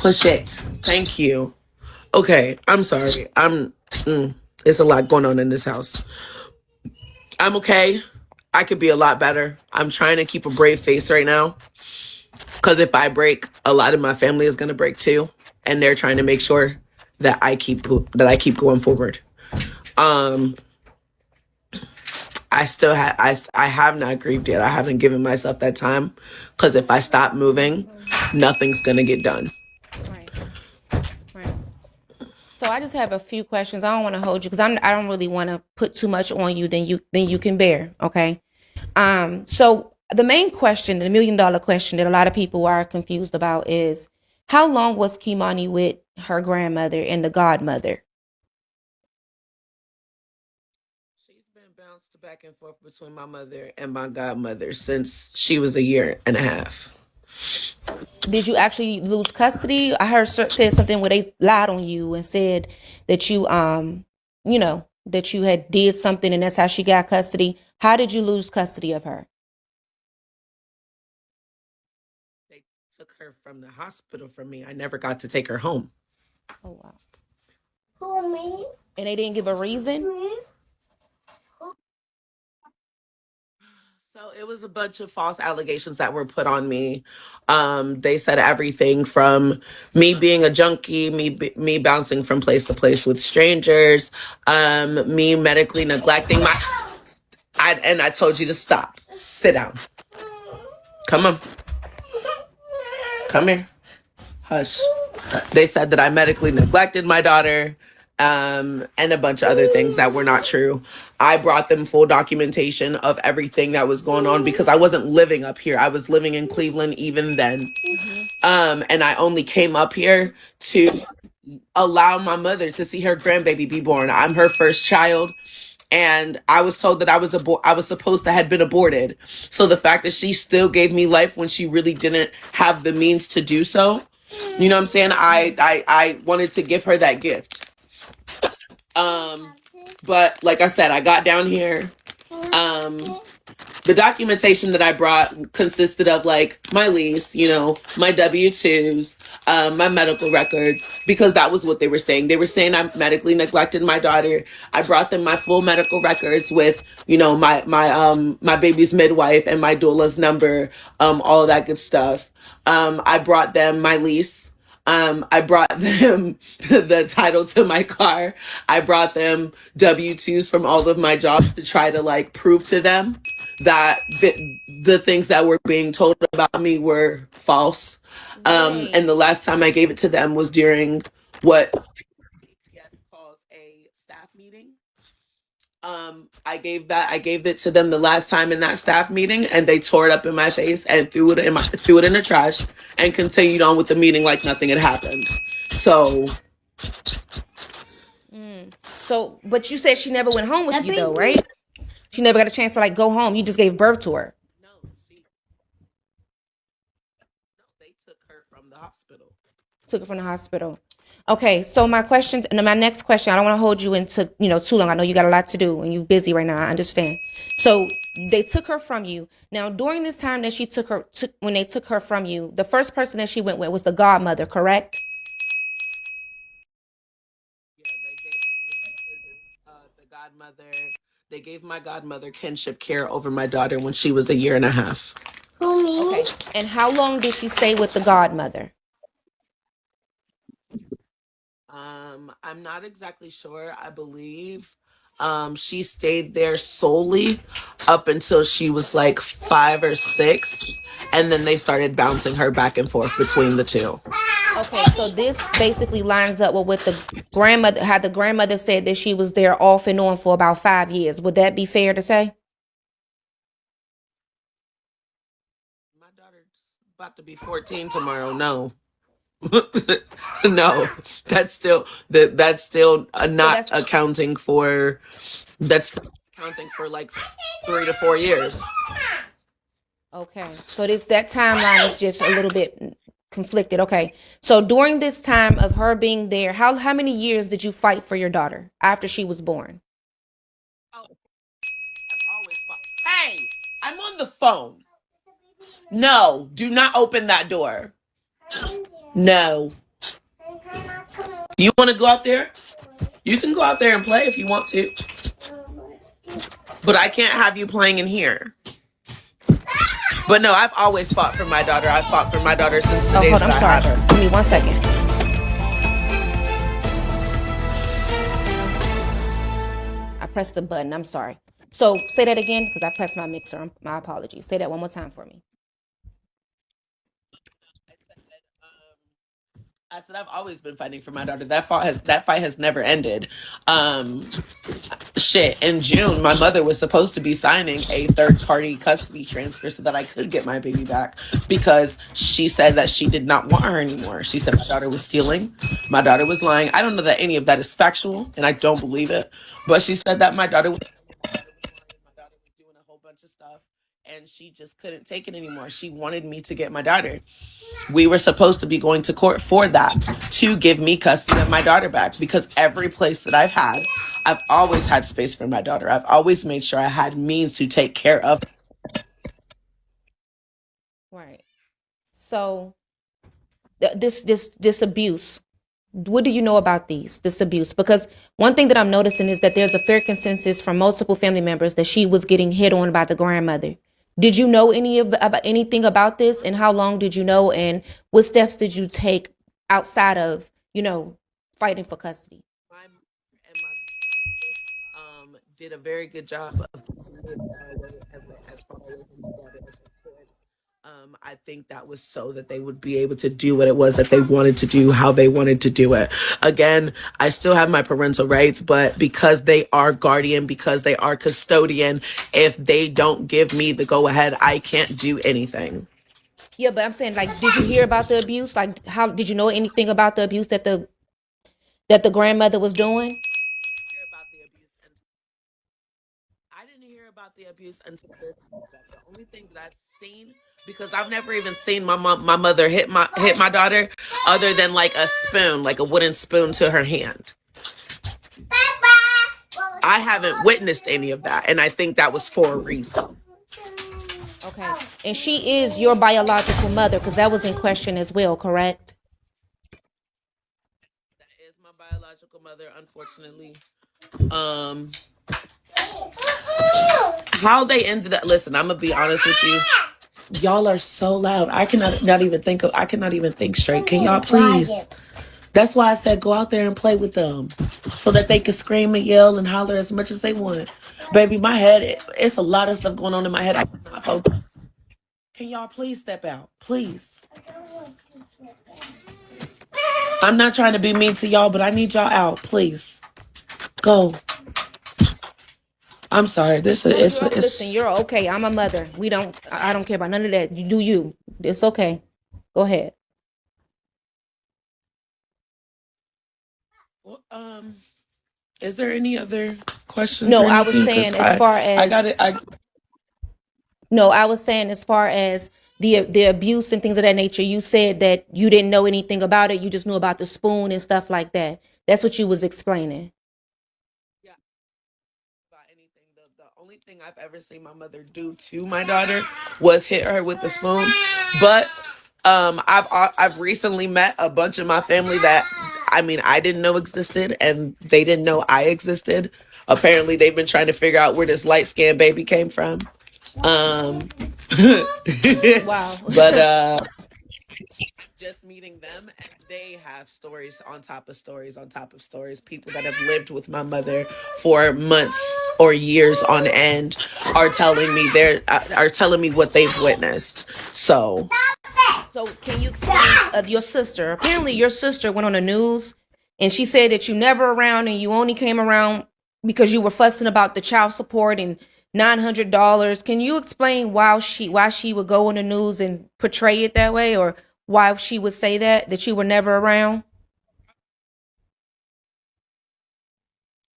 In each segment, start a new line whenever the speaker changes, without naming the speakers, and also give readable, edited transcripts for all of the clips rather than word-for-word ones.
Push it. Thank you. Okay, I'm sorry. It's a lot going on in this house. I'm okay. I could be a lot better. I'm trying to keep a brave face right now because if I break, a lot of my family is gonna break too, and they're trying to make sure that I keep going forward. Um, I have not grieved yet. I haven't given myself that time because if I stop moving, nothing's gonna get done.
Right. Right. So I just have a few questions. I don't want to hold you because I don't really want to put too much on you than you can bear. Okay. So the main question, the $1 million question that a lot of people are confused about is how long was Kei'Mani with her grandmother and the godmother?
She's been bounced back and forth between my mother and my godmother since she was a year and a half.
Did you actually lose custody? I heard said something where they lied on you and said that that you had did something and that's how she got custody. How did you lose custody of her?
They took her from the hospital from me. I never got to take her home.
Oh wow. And they didn't give a reason?
So it was a bunch of false allegations that were put on me. They said everything from me being a junkie, me bouncing from place to place with strangers, me medically neglecting my. I told you to stop. Sit down. Come on. Come here. Hush. They said that I medically neglected my daughter, and a bunch of other things that were not true. I brought them full documentation of everything that was going on because I wasn't living up here. I was living in Cleveland even then. And I only came up here to allow my mother to see her grandbaby be born. I'm her first child. And I was told that I was supposed to have been aborted. So the fact that she still gave me life when she really didn't have the means to do so, you know what I'm saying? I wanted to give her that gift. But like I said, I got down here. Um, the documentation that I brought consisted of like my lease, my W-2s, my medical records, because that was what they were saying. They were saying I medically neglected my daughter. I brought them my full medical records with, my baby's midwife and my doula's number, all of that good stuff. I brought them my lease. I brought them the title to my car. I brought them W-2s from all of my jobs to try to like prove to them that the things that were being told about me were false. And the last time I gave it to them was during what calls a staff meeting. I gave it to them the last time in that staff meeting, and they tore it up in my face and threw it in the trash and continued on with the meeting like nothing had happened. So,
but you said she never went home with you though, right? She never got a chance to like go home. You just gave birth to her.
no, they took her from the hospital.
Took her from the hospital. Okay, so my next question, I don't want to hold you into, too long. I know you got a lot to do and you're busy right now. I understand. So they took her from you. Now, during this time that when they took her from you, the first person that she went with was the godmother, correct?
Yeah, the godmother. They gave my godmother kinship care over my daughter when she was a year and a half.
Okay. And how long did she stay with the godmother?
I'm not exactly sure. I believe she stayed there solely up until she was like 5 or 6, and then they started bouncing her back and forth between the two.
Okay, so this basically lines up with the grandmother, how the grandmother said that she was there off and on for about 5 years. Would that be fair to say?
My daughter's about to be 14 tomorrow. No. No, that's still not accounting for like 3 to 4 years.
Okay, so that timeline is just a little bit conflicted. Okay, so during this time of her being there, how many years did you fight for your daughter after she was born?
Oh, hey, I'm on the phone. No, do not open that door. No. You want to go out there? You can go out there and play if you want to. But I can't have you playing in here. But no, I've always fought for my daughter. I've fought for my daughter since the days
hold on,
that
I'm
I had
sorry.
her.
Give me 1 second. I pressed the button. I'm sorry. So say that again because I pressed my mixer. My apologies. Say that one more time for me.
I said I've always been fighting for my daughter. That fight has never ended. In June, my mother was supposed to be signing a third-party custody transfer so that I could get my baby back because she said that she did not want her anymore. She said my daughter was stealing, my daughter was lying. I don't know that any of that is factual, and I don't believe it. But she said that my daughter was doing a whole bunch of stuff, and she just couldn't take it anymore. She wanted me to get my daughter. We were supposed to be going to court for that to give me custody of my daughter back because every place that I've always had space for my daughter. I've always made sure I had means to take care of.
Right. So this abuse. What do you know about this abuse? Because one thing that I'm noticing is that there's a fair consensus from multiple family members that she was getting hit on by the grandmother. Did you know about anything about this, and how long did you know, and what steps did you take outside of fighting for custody?
My did a very good job of as far away from my daughter as they could. I think that was so that they would be able to do what it was that they wanted to do, how they wanted to do it. Again, I still have my parental rights, but because they are guardian, because they are custodian, if they don't give me the go ahead, I can't do anything.
Yeah, but I'm saying, like, did you hear about the abuse? Like, how did you know anything about the abuse that the grandmother was doing?
I didn't hear about the abuse until the only thing that I've seen, because I've never even seen my mother hit my daughter other than like a spoon, like a wooden spoon to her hand. I haven't witnessed any of that, and I think that was for a reason.
Okay. And she is your biological mother, because that was in question as well, correct?
That is my biological mother, unfortunately. How they ended up, listen, I'm gonna be honest with you. Y'all are so loud. I cannot even think straight. Can y'all please? That's why I said go out there and play with them so that they can scream and yell and holler as much as they want. Baby, my head, it's a lot of stuff going on in my head. I cannot focus. Can y'all please step out? Please. I'm not trying to be mean to y'all, but I need y'all out. Please. Go. I'm sorry.
Listen, you're okay. I'm a mother. I don't care about none of that. You do you. It's okay. Go ahead.
Well, is there any other questions?
No,
or
I was
anything?
saying as far as
I got it.
No, I was saying as far as the abuse and things of that nature. You said that you didn't know anything about it. You just knew about the spoon and stuff like that. That's what you was explaining.
Yeah. About anything. The only thing I've ever seen my mother do to my daughter was hit her with the spoon. But I've recently met a bunch of my family that I didn't know existed, and they didn't know I existed. Apparently, they've been trying to figure out where this light skinned baby came from.
Wow.
But just meeting them, and they have stories on top of stories on top of stories. People that have lived with my mother for months or years on end are telling me what they've witnessed. So
can you explain your sister? Apparently, your sister went on the news and she said that you never around and you only came around because you were fussing about the child support and $900. Can you explain why she would go on the news and portray it that way, or why she would say that you were never around?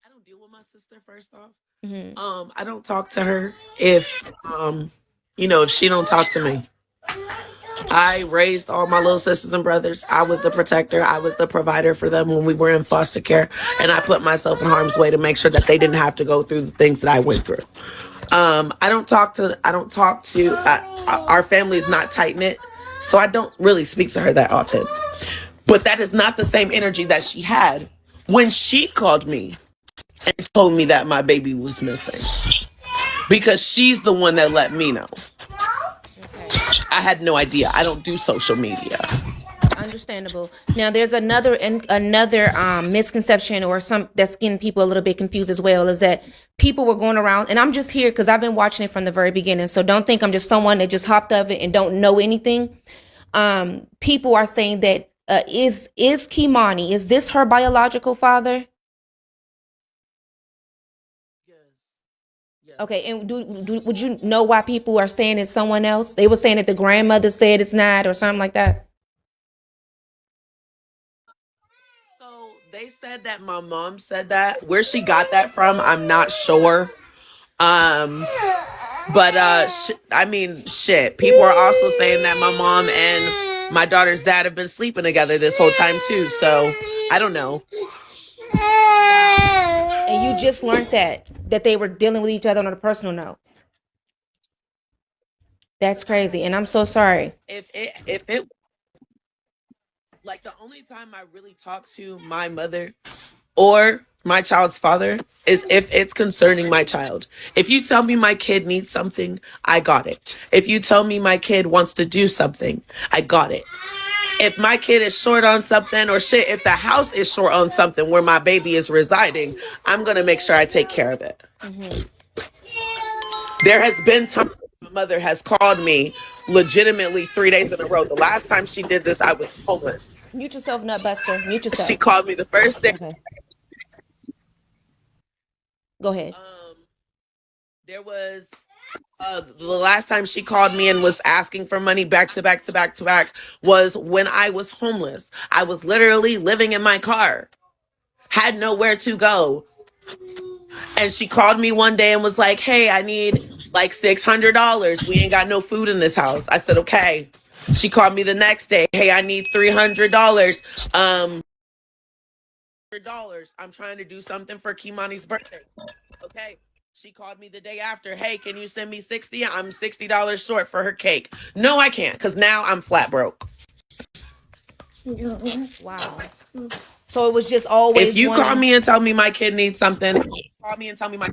I don't deal with my sister first off.
Mm-hmm.
I don't talk to her if if she don't talk to me. I raised all my little sisters and brothers. I was the protector. I was the provider for them when we were in foster care, and I put myself in harm's way to make sure that they didn't have to go through the things that I went through. I don't talk to. Our family is not tight knit, so I don't really speak to her that often. But that is not the same energy that she had when she called me and told me that my baby was missing. Because she's the one that let me know.
Okay.
I had no idea. I don't do social media.
Understandable. Now, there's another misconception or some that's getting people a little bit confused as well, is that people were going around, and I'm just here because I've been watching it from the very beginning. So don't think I'm just someone that just hopped of it and don't know anything. People are saying that is Kei'Mani, is this her biological father?
Yes. Yes.
Okay, and would you know why people are saying it's someone else? They were saying that the grandmother said it's not, or something like that.
So they said that my mom said that. Where she got that from, I'm not sure. Um, but I mean, shit. People are also saying that my mom and my daughter's dad have been sleeping together this whole time too. So I don't know.
And you just learned that they were dealing with each other on a personal note. That's crazy, and I'm so sorry.
If it like the only time I really talk to my mother or my child's father is if it's concerning my child. If you tell me my kid needs something, I got it. If you tell me my kid wants to do something, I got it. If my kid is short on something or shit, if the house is short on something where my baby is residing, I'm going to make sure I take care of it.
Mm-hmm.
There has been times my mother has called me legitimately 3 days in a row. The last time she did this, I was homeless.
Mute yourself, Nutbuster. Mute
She
yourself.
called me the first day.
Okay, go ahead.
There was the last time she called me and was asking for money back to back to back to back was when I was homeless. I was literally living in my car, had nowhere to go. And she called me one day and was like, hey, I need like $600. We ain't got no food in this house. I said, okay. She called me the next day. Hey, I need $300. I'm trying to do something for Kei'Mani's birthday. Okay. She called me the day after. Hey, can you send me 60? I'm $60 short for her cake. No, I can't, because now I'm flat broke.
Wow. So it was just
If
always
you call
one.
me and tell me my kid needs something, call me and tell me my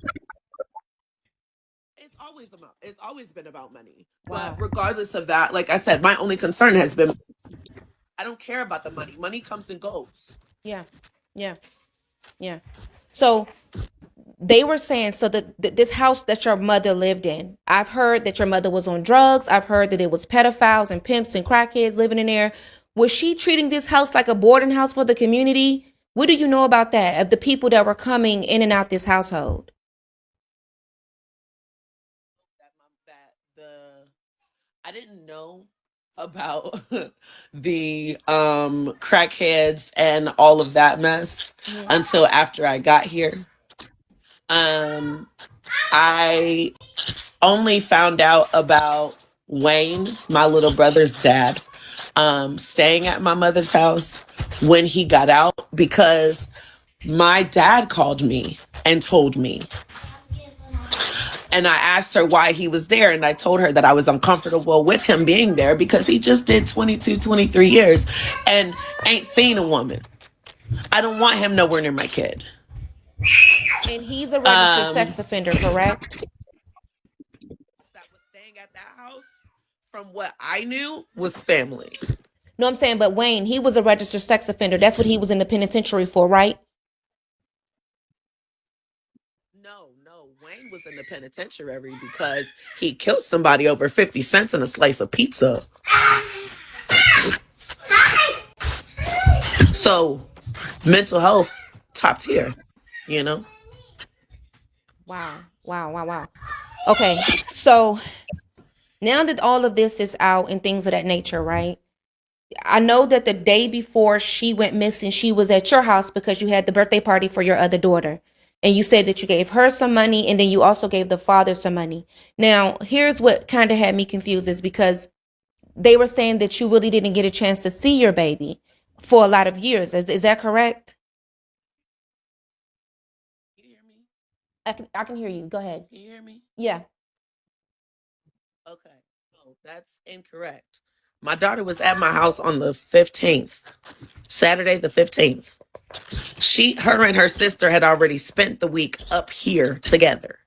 it's always been about money.
Wow.
But regardless of that, like I said, my only concern has been I don't care about the money. Money comes and goes.
Yeah. Yeah. Yeah. So they were saying, so this house that your mother lived in, I've heard that your mother was on drugs. I've heard that it was pedophiles and pimps and crackheads living in there. Was she treating this house like a boarding house for the community? What do you know about that, of the people that were coming in and out this household?
That the I didn't know about the crackheads and all of that mess until after I got here. Um I only found out about Wayne, my little brother's dad, staying at my mother's house when he got out because my dad called me and told me. And I asked her why he was there. And I told her that I was uncomfortable with him being there because he just did 22, 23 years and ain't seen a woman. I don't want him nowhere near my kid.
And he's a registered sex offender, correct?
That was staying at that house, from what I knew, was family.
No, I'm saying, but Wayne, he was a registered sex offender. That's what he was in the penitentiary for, right?
No. Wayne was in the penitentiary because he killed somebody over 50 cents in a slice of pizza. So, mental health, top tier, you know?
Wow. Wow. Wow. Wow. Okay. So now that all of this is out and things of that nature, right? I know that the day before she went missing, she was at your house because you had the birthday party for your other daughter. And you said that you gave her some money and then you also gave the father some money. Now, here's what kind of had me confused, is because they were saying that you really didn't get a chance to see your baby for a lot of years. Is that correct?
Can you hear me?
I can hear you. Go ahead.
Can you hear me?
Yeah.
Okay. No, that's incorrect. My daughter was at my house on the 15th, Saturday the 15th. Her and her sister had already spent the week up here together.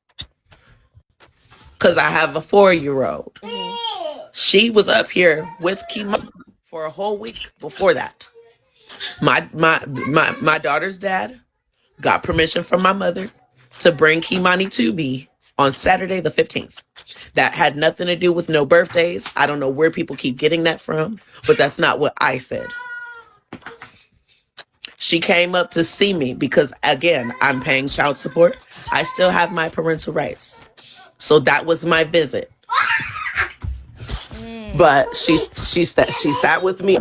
Because I have a 4-year-old. She was up here with Kei'Mani for a whole week before that. My daughter's dad got permission from my mother to bring Kei'Mani to me on Saturday the 15th. That had nothing to do with no birthdays. I don't know where people keep getting that from, but that's not what I said. She came up to see me because, again, I'm paying child support. I still have my parental rights. So that was my visit. But she sat with me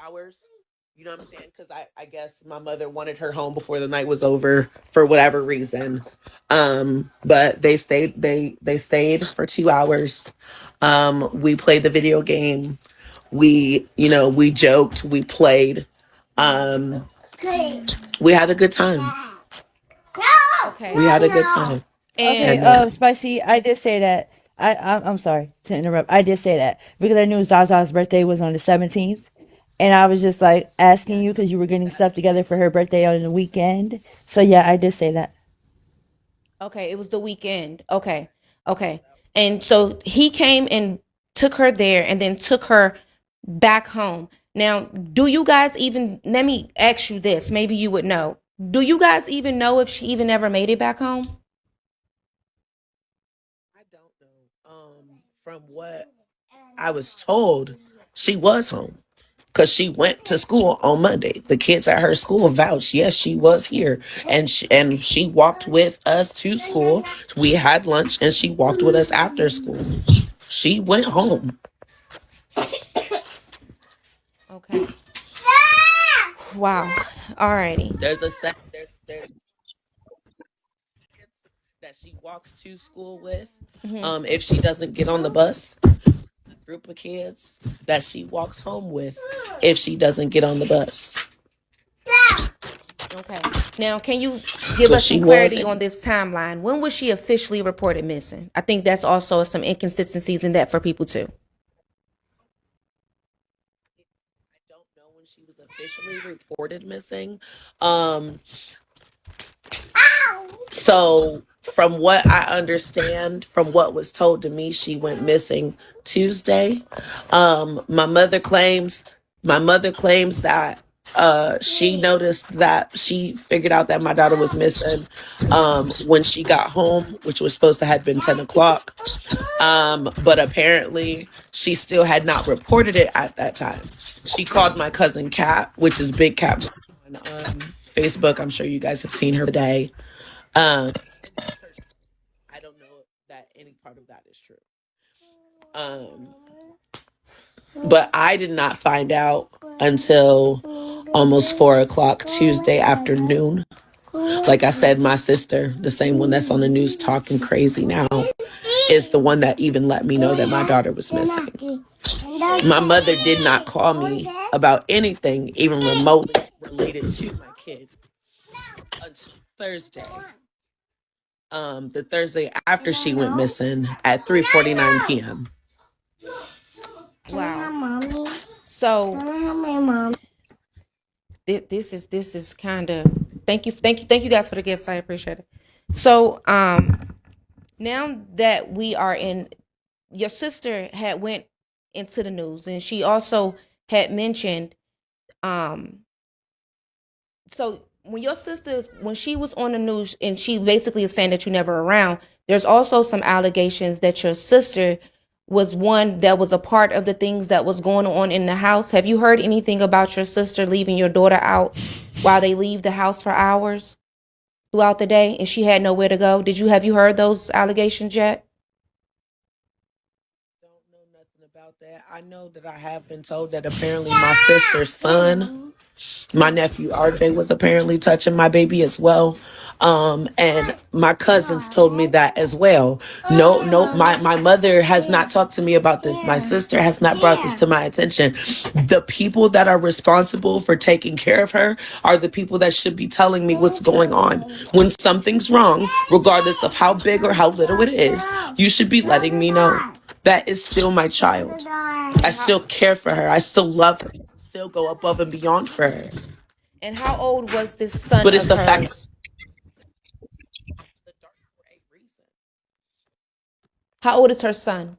hours. You know what I'm saying? Because I guess my mother wanted her home before the night was over for whatever reason. But they stayed for 2 hours. We played the video game. We joked, we played. We had a good time.
Okay.
We had a good time.
Okay,
And
Spicy, I did say that. I'm sorry to interrupt. I did say that because I knew Zaza's birthday was on the 17th. And I was just like asking you because you were getting stuff together for her birthday on the weekend. So yeah, I did say that.
Okay, it was the weekend. Okay. Okay. And so he came and took her there and then took her back home. Now, do you guys even, let me ask you this, maybe you would know. Do you guys even know if she even ever made it back home?
I don't know. From what I was told, she was home because she went to school on Monday. The kids at her school vouched, yes, she was here, and she walked with us to school. We had lunch, and she walked with us after school. She went home.
Okay. Wow. Alrighty.
There's that she walks to school with. If she doesn't get on the bus, a group of kids that she walks home with if she doesn't get on the bus.
Okay. Now, can you give
But
us
she
some clarity
wasn't.
on this timeline? When was she officially reported missing? I think that's also some inconsistencies in that for people too.
I don't know when she was officially reported missing. So from what I understand, from what was told to me, she went missing Tuesday. My mother claims that she noticed that she figured out that my daughter was missing when she got home, which was supposed to have been 10 o'clock. But apparently she still had not reported it at that time. She called my cousin Kat, which is Big Cat on Facebook. I'm sure you guys have seen her today. I don't know that any part of that is true. But I did not find out until almost 4 o'clock Tuesday afternoon. Like I said, my sister, the same one that's on the news talking crazy now, is the one that even let me know that my daughter was missing. My mother did not call me about anything even remotely related to my kid until Thursday. The Thursday after she went missing at 3:49 p.m.
Wow. So this is kind of, thank you guys for the gifts. I appreciate it. So now that we are in, your sister had went into the news and she also had mentioned so when she was on the news and she basically is saying that you never around, there's also some allegations that your sister was one that was a part of the things that was going on in the house. Have you heard anything about your sister leaving your daughter out while they leave the house for hours throughout the day and she had nowhere to go? Have you heard those allegations yet?
Don't know nothing about that. I know that I have been told that apparently my sister's son, my nephew RJ, was apparently touching my baby as well. And my cousins told me that as well. No, my mother has not talked to me about this. My sister has not brought this to my attention. The people that are responsible for taking care of her are the people that should be telling me what's going on. When something's wrong, regardless of how big or how little it is, you should be letting me know. That is still my child. I still care for her. I still love her. I still go above and beyond for her.
And how old was this son
But it's
of
the fact
hers? How old is her son?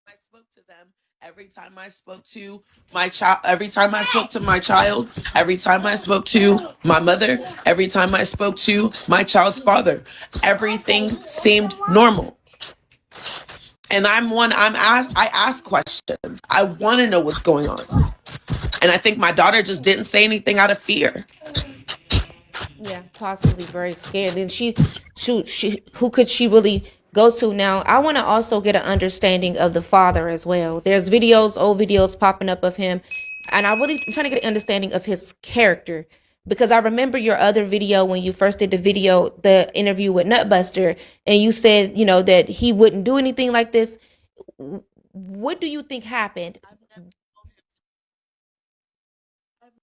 I spoke to them every time I spoke to my child, every time I spoke to my child, every time I spoke to my mother, every time I spoke to my child's father, everything seemed normal. And I ask questions. I want to know what's going on. And I think my daughter just didn't say anything out of fear.
Yeah, possibly very scared. And she who could she really go to now? I want to also get an understanding of the father as well. There's videos, old videos popping up of him, and I'm trying to get an understanding of his character, because I remember your other video when you first did the interview with Nutbuster, and you said, that he wouldn't do anything like this. What do you think happened?
I've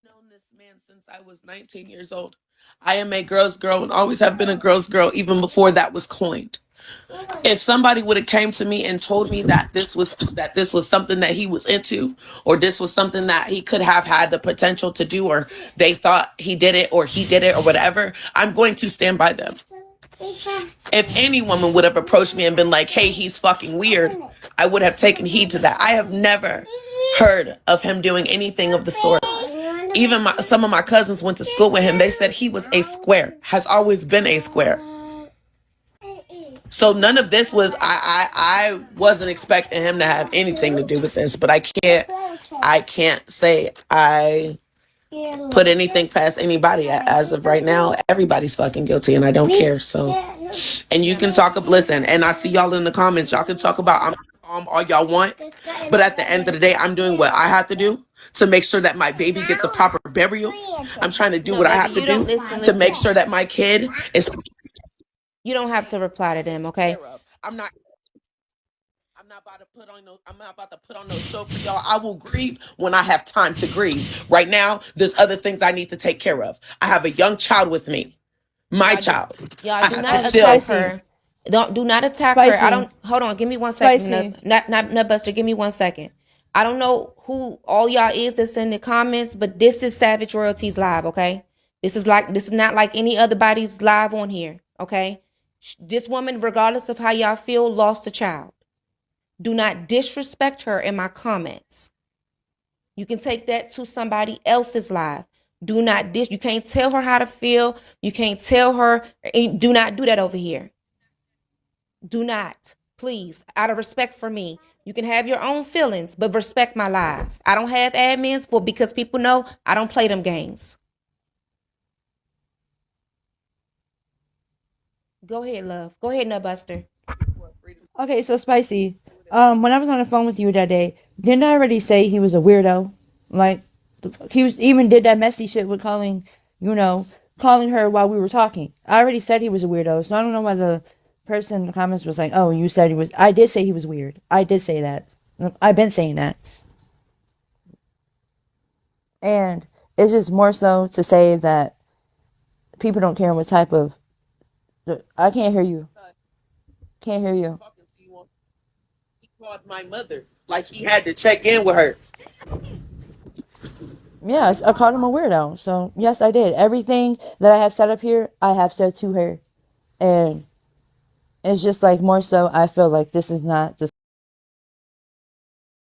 known this man since I was 19 years old. I am a girl's girl and always have been a girl's girl even before that was coined. If somebody would have came to me and told me that this was something that he was into, or this was something that he could have had the potential to do, or they thought he did it or whatever, I'm going to stand by them. If any woman would have approached me and been like, hey, he's fucking weird, I would have taken heed to that. I have never heard of him doing anything of the sort. Even some of my cousins went to school with him. They said he was a square, has always been a square. So none of this was, I wasn't expecting him to have anything to do with this, but I can't say I put anything past anybody. As of right now, everybody's fucking guilty and I don't care. So, and you can talk, listen, and I see y'all in the comments, y'all can talk about all y'all want, but at the end of the day, I'm doing what I have to do to make sure that my baby gets a proper burial. I'm trying to do what I have to do to make sure that my kid is.
You don't have to reply to them, okay?
I'm not about to put on no show for y'all. I will grieve when I have time to grieve. Right now, there's other things I need to take care of. I have a young child with me. My child.
Y'all do not attack her. Do not attack her. I don't. Hold on. Give me 1 second. Nutbuster. Give me 1 second. I don't know who all y'all is that's in the comments, but this is Savage Royalties Live. Okay. This is not like any other body's live on here. Okay. This woman, regardless of how y'all feel, lost a child. Do not disrespect her in my comments. You can take that to somebody else's live. Do not you can't tell her how to feel. You can't tell her. Do not do that over here. Do not. Please, out of respect for me. You can have your own feelings, but respect my live. I don't have admins because people know I don't play them games. Go ahead, love. Go ahead, Nutbuster.
Okay, so Spicy. When I was on the phone with you that day, didn't I already say he was a weirdo? Like, even did that messy shit with calling her while we were talking. I already said he was a weirdo, so I don't know why the person in the comments was like, oh, you said he was. I did say he was weird. I did say that. I've been saying that. And it's just more so to say that people don't care what type of. I can't hear you. Can't hear you.
He called my mother like he had to check in with her.
Yes, I called him a weirdo. So yes, I did. Everything that I have said up here, I have said to her. And it's just like more so I feel like this is not the